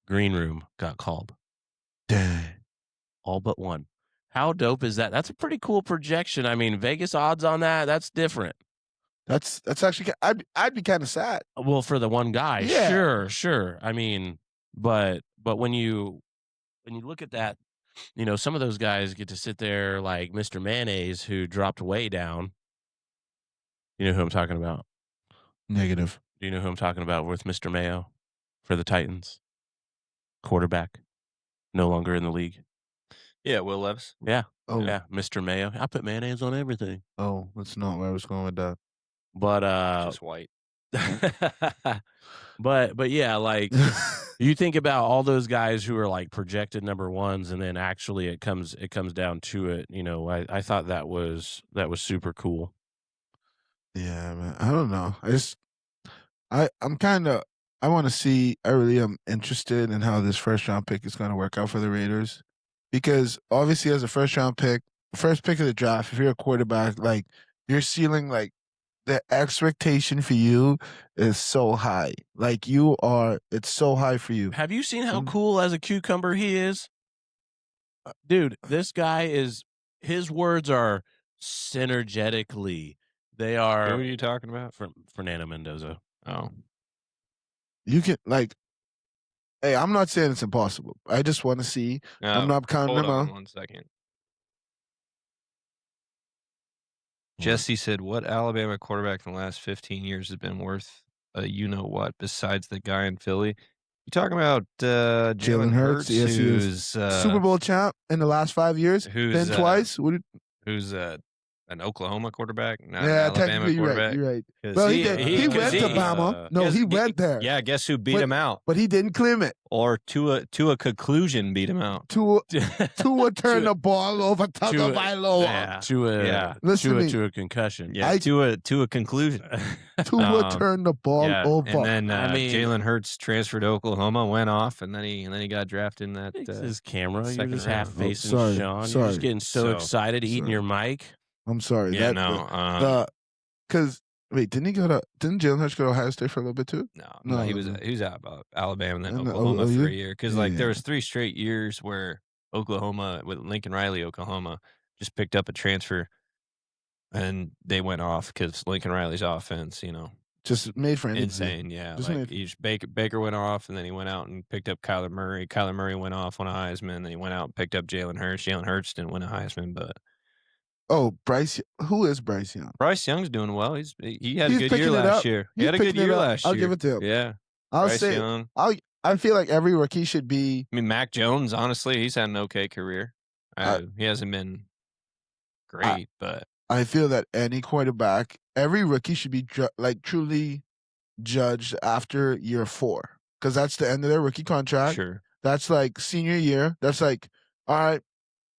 [SPEAKER 1] green room got called.
[SPEAKER 3] Dang.
[SPEAKER 1] All but one. How dope is that? That's a pretty cool projection. I mean, Vegas odds on that's different.
[SPEAKER 3] That's actually, I'd be kind of sad.
[SPEAKER 1] Well, for the one guy,
[SPEAKER 3] yeah.
[SPEAKER 1] Sure. I mean, but when you look at that, some of those guys get to sit there like Mr. Mayonnaise, who dropped way down. You know who I'm talking about?
[SPEAKER 3] Negative.
[SPEAKER 1] Do you know who I'm talking about with Mr. Mayo for the Titans? Quarterback, no longer in the league.
[SPEAKER 2] Yeah, Will Levis.
[SPEAKER 1] Yeah. Oh, yeah, Mr. Mayo. I put mayonnaise on everything.
[SPEAKER 3] Oh, that's not where I was going with that.
[SPEAKER 1] But
[SPEAKER 2] just white.
[SPEAKER 1] but yeah, like you think about all those guys who are like projected number ones, and then actually it comes down to it. I thought that was super cool.
[SPEAKER 3] Yeah, man. I don't know. I want to see. I really am interested in how this first round pick is going to work out for the Raiders, because obviously as a first pick of the draft, if you're a quarterback, like your ceiling, like the expectation for you is so high. Like it's so high for you.
[SPEAKER 1] Have you seen how cool as a cucumber he is? Dude, this guy his words are synergetically. They are.
[SPEAKER 2] Who are you talking about?
[SPEAKER 1] Fernando Mendoza.
[SPEAKER 2] Oh.
[SPEAKER 3] You can hey, I'm not saying it's impossible. I just want to see. I'm not counting them out.
[SPEAKER 2] 1 second. Jesse said, "What Alabama quarterback in the last 15 years has been worth what besides the guy in Philly?" You talking about Jalen Hurts,
[SPEAKER 3] yes,
[SPEAKER 2] who's
[SPEAKER 3] Super Bowl champ in the last 5 years, been twice.
[SPEAKER 2] Who's an Oklahoma quarterback, not
[SPEAKER 3] an
[SPEAKER 2] Alabama quarterback.
[SPEAKER 3] You're right. Well, he went to Bama. No, he went there.
[SPEAKER 2] Yeah, guess who beat him out?
[SPEAKER 3] But he didn't claim it.
[SPEAKER 2] Or to a conclusion beat him out.
[SPEAKER 3] Tua turned the ball over Tagovailoa.
[SPEAKER 1] To a concussion.
[SPEAKER 2] Yeah, to a conclusion.
[SPEAKER 3] Tua turned the ball over.
[SPEAKER 2] And then Jalen Hurts transferred to Oklahoma, went off, and then he got drafted in that.
[SPEAKER 1] His camera. You're just half facing Sean.
[SPEAKER 3] Sorry.
[SPEAKER 1] You're just getting so excited, eating your mic.
[SPEAKER 3] I'm sorry.
[SPEAKER 2] Yeah,
[SPEAKER 3] Because wait, didn't Jalen Hurts go to Ohio State for a little bit too?
[SPEAKER 2] No, he was out about Alabama and then
[SPEAKER 3] And
[SPEAKER 2] Oklahoma for
[SPEAKER 3] OU?
[SPEAKER 2] a year because like
[SPEAKER 3] Yeah.
[SPEAKER 2] there was 3 straight years where Oklahoma with Lincoln Riley, Oklahoma just picked up a transfer and they went off because Lincoln Riley's offense,
[SPEAKER 3] Just made for anybody.
[SPEAKER 2] insane. Yeah,
[SPEAKER 3] Just
[SPEAKER 2] like
[SPEAKER 3] made-
[SPEAKER 2] Baker went off and then he went out and picked up Kyler Murray. Kyler Murray went off on a Heisman. Then he went out and picked up Jalen Hurts. Jalen Hurts didn't win a Heisman, but
[SPEAKER 3] Oh, Bryce. Who is Bryce Young?
[SPEAKER 2] Bryce Young's doing well. He had
[SPEAKER 3] He's
[SPEAKER 2] a good
[SPEAKER 3] picking
[SPEAKER 2] year
[SPEAKER 3] it
[SPEAKER 2] last
[SPEAKER 3] up.
[SPEAKER 2] year. He
[SPEAKER 3] He's
[SPEAKER 2] had a good
[SPEAKER 3] picking it
[SPEAKER 2] year
[SPEAKER 3] up.
[SPEAKER 2] last year.
[SPEAKER 3] I'll give it to him.
[SPEAKER 2] Yeah,
[SPEAKER 3] I'll
[SPEAKER 2] Bryce
[SPEAKER 3] say
[SPEAKER 2] Young.
[SPEAKER 3] I feel like every rookie should be.
[SPEAKER 2] I mean, Mac Jones, honestly, he's had an okay career. He hasn't been great, but
[SPEAKER 3] I feel that any quarterback, every rookie should be truly judged after year 4 because that's the end of their rookie contract.
[SPEAKER 2] sure.
[SPEAKER 3] That's like senior year. That's like, all right,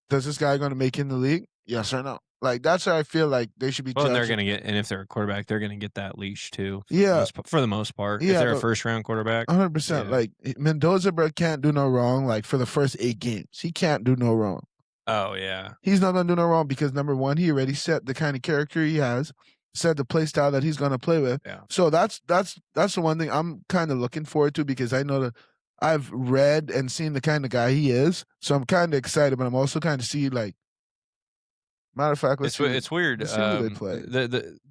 [SPEAKER 3] does this guy going to make it in the league? Yes or no? Like that's where I feel like they should be.
[SPEAKER 2] Well, and they're
[SPEAKER 3] judged.
[SPEAKER 2] gonna get, and if they're a quarterback, they're gonna get that leash too.
[SPEAKER 3] Yeah.
[SPEAKER 2] For the most part.
[SPEAKER 3] Yeah,
[SPEAKER 2] if they're a
[SPEAKER 3] but-
[SPEAKER 2] first round quarterback,
[SPEAKER 3] 100%.
[SPEAKER 2] Yeah.
[SPEAKER 3] Like Mendoza, bro, can't do no wrong. Like for the first 8 games, he can't do no wrong.
[SPEAKER 2] oh yeah,
[SPEAKER 3] He's not gonna do no wrong because number one, he already set the kind of character he has, set the play style that he's gonna play with.
[SPEAKER 2] Yeah.
[SPEAKER 3] So that's the one thing I'm kind of looking forward to because I know that I've read and seen the kind of guy he is. So I'm kind of excited, but I'm also kind of see like. Matter of fact,
[SPEAKER 2] it's weird.
[SPEAKER 3] let's see who they play.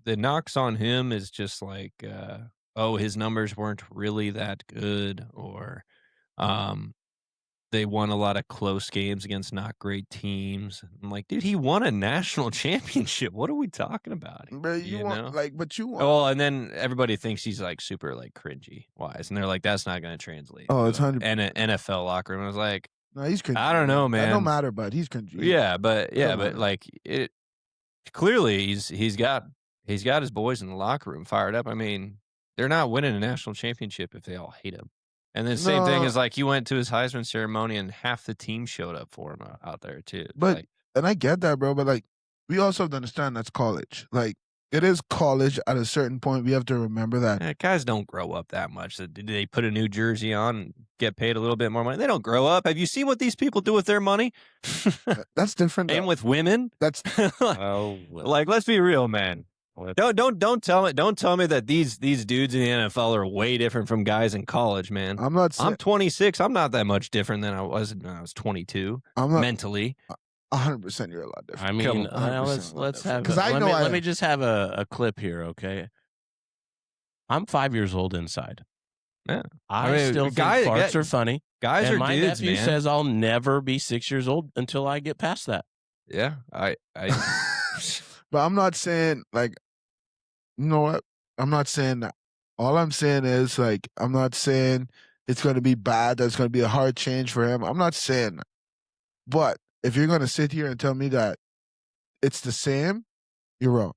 [SPEAKER 2] The knocks on him is just like, his numbers weren't really that good, or they won a lot of close games against not great teams. I'm like, dude, he won a national championship. What are we talking about?
[SPEAKER 3] Bro, you want
[SPEAKER 2] know?
[SPEAKER 3] like, but you want.
[SPEAKER 2] Well, and then everybody thinks he's like super like cringy wise, and they're like, that's not going to translate.
[SPEAKER 3] Oh, it's
[SPEAKER 2] to
[SPEAKER 3] 100.
[SPEAKER 2] an NFL locker room. I was like,
[SPEAKER 3] No, he's cringy.
[SPEAKER 2] I don't know,
[SPEAKER 3] That
[SPEAKER 2] man.
[SPEAKER 3] don't matter, but he's cringy.
[SPEAKER 2] yeah, but
[SPEAKER 3] don't matter.
[SPEAKER 2] like it. Clearly, he's got his boys in the locker room fired up. I mean, they're not winning a national championship if they all hate him. And the same thing
[SPEAKER 3] No.
[SPEAKER 2] is like he went to his Heisman ceremony and half the team showed up for him out there too.
[SPEAKER 3] But-
[SPEAKER 2] Like,
[SPEAKER 3] And I get that, bro. But like, we also have to understand that's college. Like, it is college at a certain point. We have to remember that.
[SPEAKER 2] guys don't grow up that much. Did they put a new jersey on and get paid a little bit more money? They don't grow up. Have you seen what these people do with their money?
[SPEAKER 3] That's different.
[SPEAKER 2] And
[SPEAKER 3] though.
[SPEAKER 2] with women?
[SPEAKER 3] That's
[SPEAKER 1] Oh, well,
[SPEAKER 2] Like, let's be real, man. Don't tell me that these dudes in the NFL are way different from guys in college, man.
[SPEAKER 3] I'm not.
[SPEAKER 2] I'm 26. I'm not that much different than I was when I was 22
[SPEAKER 3] I'm not
[SPEAKER 2] mentally.
[SPEAKER 3] 100%. You're a lot different.
[SPEAKER 1] I mean,
[SPEAKER 2] Come on,
[SPEAKER 1] let's have.
[SPEAKER 3] 'Cause I
[SPEAKER 1] let
[SPEAKER 3] know
[SPEAKER 1] me,
[SPEAKER 3] I
[SPEAKER 1] let me
[SPEAKER 3] am.
[SPEAKER 1] just have a clip here, okay? I'm 5 years old inside.
[SPEAKER 2] Yeah.
[SPEAKER 1] I
[SPEAKER 2] I mean,
[SPEAKER 1] still think
[SPEAKER 2] guy-
[SPEAKER 1] farts
[SPEAKER 2] guy-
[SPEAKER 1] are funny.
[SPEAKER 2] Guys
[SPEAKER 1] And
[SPEAKER 2] are
[SPEAKER 1] my
[SPEAKER 2] dudes,
[SPEAKER 1] nephew
[SPEAKER 2] man.
[SPEAKER 1] says I'll never be 6 years old until I get past that.
[SPEAKER 2] yeah, I
[SPEAKER 3] But I'm not saying like, you know what? I'm not saying that. All I'm saying is like, I'm not saying it's going to be bad. That's going to be a hard change for him. I'm not saying that. But if you're going to sit here and tell me that it's the same, you're wrong.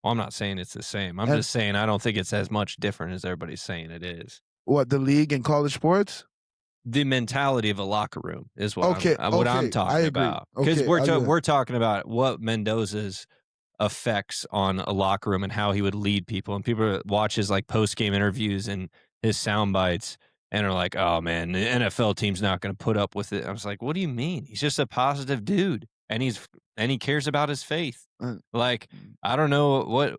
[SPEAKER 2] Well, I'm not saying it's the same. I'm
[SPEAKER 3] And-
[SPEAKER 2] just saying I don't think it's as much different as everybody's saying it is.
[SPEAKER 3] What, the league and college sports?
[SPEAKER 2] The mentality of a locker room is what
[SPEAKER 3] Okay,
[SPEAKER 2] I'm
[SPEAKER 3] okay,
[SPEAKER 2] talking
[SPEAKER 3] I agree.
[SPEAKER 2] about. Because
[SPEAKER 3] Okay, I'll do that.
[SPEAKER 2] we're talking about what Mendoza's effects on a locker room and how he would lead people. And people watch his like post game interviews and his sound bites and are like, "Oh man, the NFL team's not going to put up with it." I was like, "What do you mean? He's just a positive dude, and he cares about his faith."
[SPEAKER 3] Mm.
[SPEAKER 2] Like, I don't know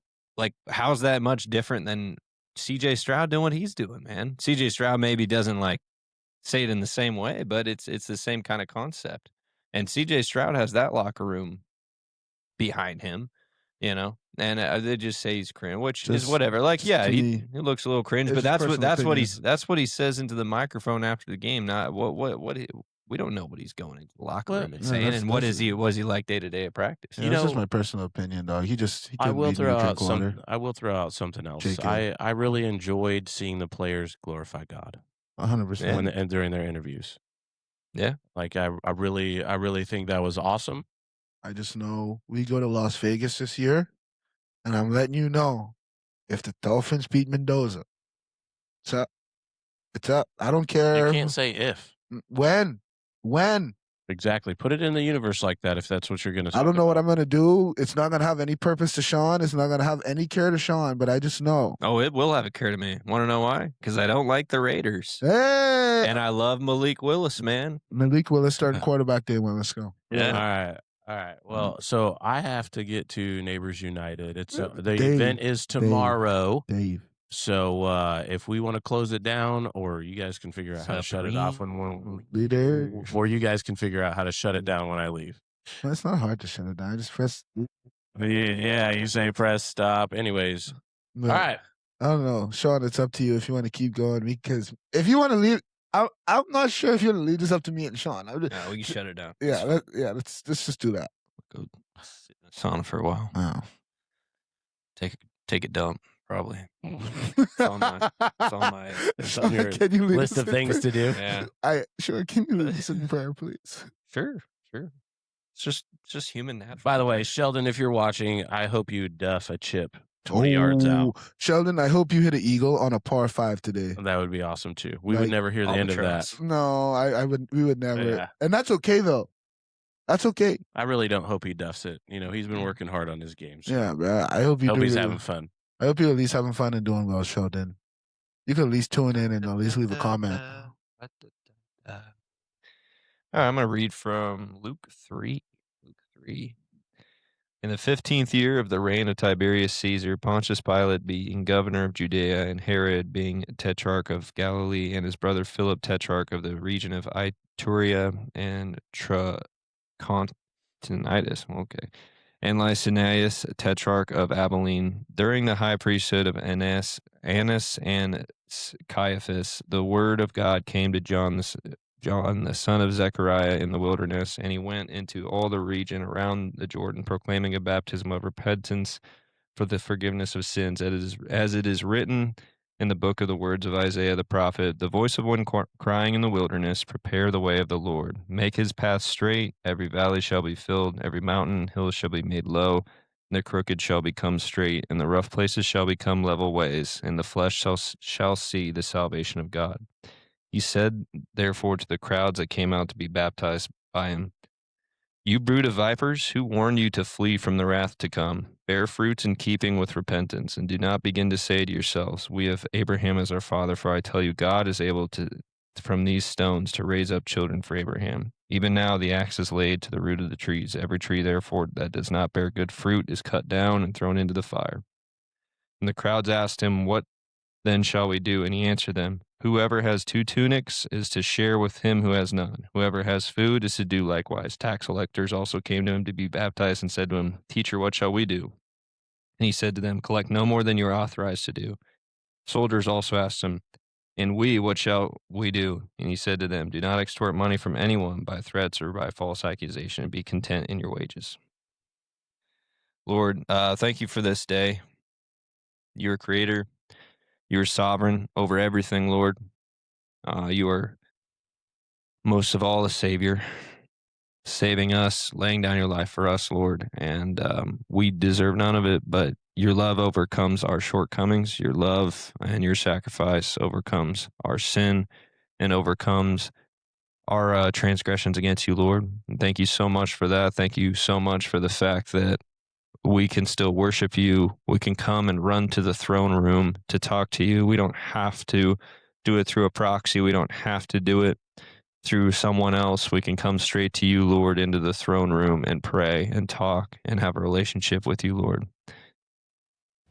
[SPEAKER 2] how's that much different than CJ Stroud doing what he's doing, man. CJ Stroud maybe doesn't like say it in the same way, but it's the same kind of concept. And CJ Stroud has that locker room behind him, and they just say he's cringe, which is
[SPEAKER 3] Just-
[SPEAKER 2] whatever. Like,
[SPEAKER 3] just
[SPEAKER 2] yeah,
[SPEAKER 3] to
[SPEAKER 2] he
[SPEAKER 3] me,
[SPEAKER 2] looks a little cringe,
[SPEAKER 3] it's
[SPEAKER 2] but that's
[SPEAKER 3] personal
[SPEAKER 2] what he says into the microphone after the game. Not we don't know what he's going into the locker
[SPEAKER 1] Well,
[SPEAKER 2] room and
[SPEAKER 3] no,
[SPEAKER 2] saying,
[SPEAKER 3] that's-
[SPEAKER 2] and what
[SPEAKER 3] that's-
[SPEAKER 2] is he was he like day to day at practice?
[SPEAKER 3] Yeah,
[SPEAKER 1] You
[SPEAKER 3] that's just
[SPEAKER 1] know,
[SPEAKER 3] my personal opinion, dog. He
[SPEAKER 1] I
[SPEAKER 3] couldn't
[SPEAKER 1] will
[SPEAKER 3] lead me
[SPEAKER 1] throw
[SPEAKER 3] to
[SPEAKER 1] out
[SPEAKER 3] drink water.
[SPEAKER 1] I will throw out something else.
[SPEAKER 3] JK.
[SPEAKER 1] I really enjoyed seeing the players glorify God
[SPEAKER 3] 100%.
[SPEAKER 1] when and during their interviews.
[SPEAKER 2] Yeah.
[SPEAKER 1] Like I really think that was awesome.
[SPEAKER 3] I just know we go to Las Vegas this year, and I'm letting you know if the Dolphins beat Mendoza, it's up. It's up. I don't care
[SPEAKER 1] You can't say if.
[SPEAKER 3] when.
[SPEAKER 1] Exactly. Put it in the universe like that if that's what you're going to say.
[SPEAKER 3] I don't know what I'm gonna do. It's not gonna have any purpose to Sean. It's not gonna have any care to Sean. But I just know.
[SPEAKER 2] Oh, it will have a care to me. Want to know why? Because I don't like the Raiders.
[SPEAKER 3] Hey,
[SPEAKER 2] And I love Malik Willis, man.
[SPEAKER 3] Malik Willis starting quarterback day one. Let's go.
[SPEAKER 2] Yeah.
[SPEAKER 1] All right. All right. Well, so I have to get to Neighbors United. It's the
[SPEAKER 3] Dave,
[SPEAKER 1] event is tomorrow.
[SPEAKER 3] Dave.
[SPEAKER 1] So if we want to close it down, or you guys can figure out how to shut it off
[SPEAKER 3] Be there.
[SPEAKER 1] or you guys can figure out how to shut it down when I leave.
[SPEAKER 3] Well, it's not hard to shut it down. Just press.
[SPEAKER 1] Yeah, you say press stop. Anyways,
[SPEAKER 3] No,
[SPEAKER 1] all right.
[SPEAKER 3] I don't know, Sean. It's up to you if you want to keep going. Because if you want to leave, I'm not sure if you want to leave this up to me and Sean.
[SPEAKER 2] No, we can shut it down.
[SPEAKER 3] Yeah, let's just do that.
[SPEAKER 2] Go sit in the sauna for a while.
[SPEAKER 3] Wow.
[SPEAKER 2] Take a dump, probably. It's on my
[SPEAKER 1] It's on your
[SPEAKER 3] Can you lead
[SPEAKER 1] list
[SPEAKER 3] us
[SPEAKER 1] of
[SPEAKER 3] in
[SPEAKER 1] things to do.
[SPEAKER 2] yeah.
[SPEAKER 3] Can you lead us in prayer, please?
[SPEAKER 2] Sure. It's just human nature.
[SPEAKER 1] By the way, Sheldon, if you're watching, I hope you duff a chip 20 yards out.
[SPEAKER 3] Sheldon, I hope you hit an eagle on a par 5 today.
[SPEAKER 1] That would be awesome too. We would
[SPEAKER 3] Like,
[SPEAKER 1] never hear the end of that.
[SPEAKER 2] albatross.
[SPEAKER 3] No, we would never.
[SPEAKER 1] Yeah.
[SPEAKER 3] And that's okay though. That's okay.
[SPEAKER 1] I really don't hope he duffs it. You know, he's been working hard on his games.
[SPEAKER 3] Yeah, bro. I hope you
[SPEAKER 1] Hope
[SPEAKER 3] do
[SPEAKER 1] he's
[SPEAKER 3] really-
[SPEAKER 1] having fun.
[SPEAKER 3] I hope you're at least having fun and doing well, Sheldon. You can at least tune in and at least leave a comment.
[SPEAKER 2] All right, I'm going to read from Luke 3. In the 15th year of the reign of Tiberius Caesar, Pontius Pilate being governor of Judea, and Herod being tetrarch of Galilee, and his brother Philip tetrarch of the region of Iturea and Trachonitis, and Lysanias tetrarch of Abilene, during the high priesthood of Annas and Caiaphas, the word of God came to John, the son of Zechariah, in the wilderness, and he went into all the region around the Jordan, proclaiming a baptism of repentance for the forgiveness of sins, as it is written in the book of the words of Isaiah the prophet, the voice of one crying in the wilderness, prepare the way of the Lord, make his path straight, every valley shall be filled, every mountain and hill shall be made low, and the crooked shall become straight, and the rough places shall become level ways, and the flesh shall see the salvation of God. He said, therefore, to the crowds that came out to be baptized by him, you brood of vipers, who warned you to flee from the wrath to come? Bear fruits in keeping with repentance, and do not begin to say to yourselves, we have Abraham as our father, for I tell you, God is able to from these stones to raise up children for Abraham. Even now the axe is laid to the root of the trees. Every tree, therefore, that does not bear good fruit is cut down and thrown into the fire. And the crowds asked him, what then shall we do? And he answered them, whoever has 2 tunics is to share with him who has none. Whoever has food is to do likewise. Tax collectors also came to him to be baptized and said to him, Teacher, what shall we do? And he said to them, collect no more than you are authorized to do. Soldiers also asked him, and we, what shall we do? And he said to them, do not extort money from anyone by threats or by false accusation, and be content in your wages. Lord, thank you for this day. You're a creator. You're sovereign over everything, Lord. You are most of all a savior, saving us, laying down your life for us, Lord. And we deserve none of it, but your love overcomes our shortcomings. Your love and your sacrifice overcomes our sin and overcomes our transgressions against you, Lord. And thank you so much for that. Thank you so much for the fact that we can still worship you. We can come and run to the throne room to talk to you. We don't have to do it through a proxy. We don't have to do it through someone else. We can come straight to you, Lord, into the throne room and pray and talk and have a relationship with you, Lord.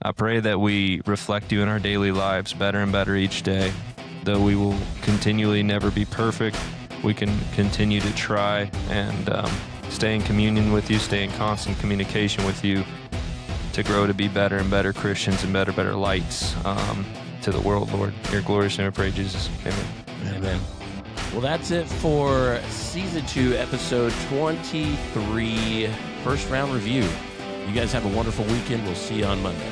[SPEAKER 2] I pray that we reflect you in our daily lives better and better each day. Though we will continually never be perfect, we can continue to try and stay in communion with you, stay in constant communication with you to grow to be better and better Christians and better lights to the world, Lord. In your glorious name I pray, Jesus. Amen.
[SPEAKER 1] Amen. Well, that's it for Season 2, Episode 23, First Round Review. You guys have a wonderful weekend. We'll see you on Monday.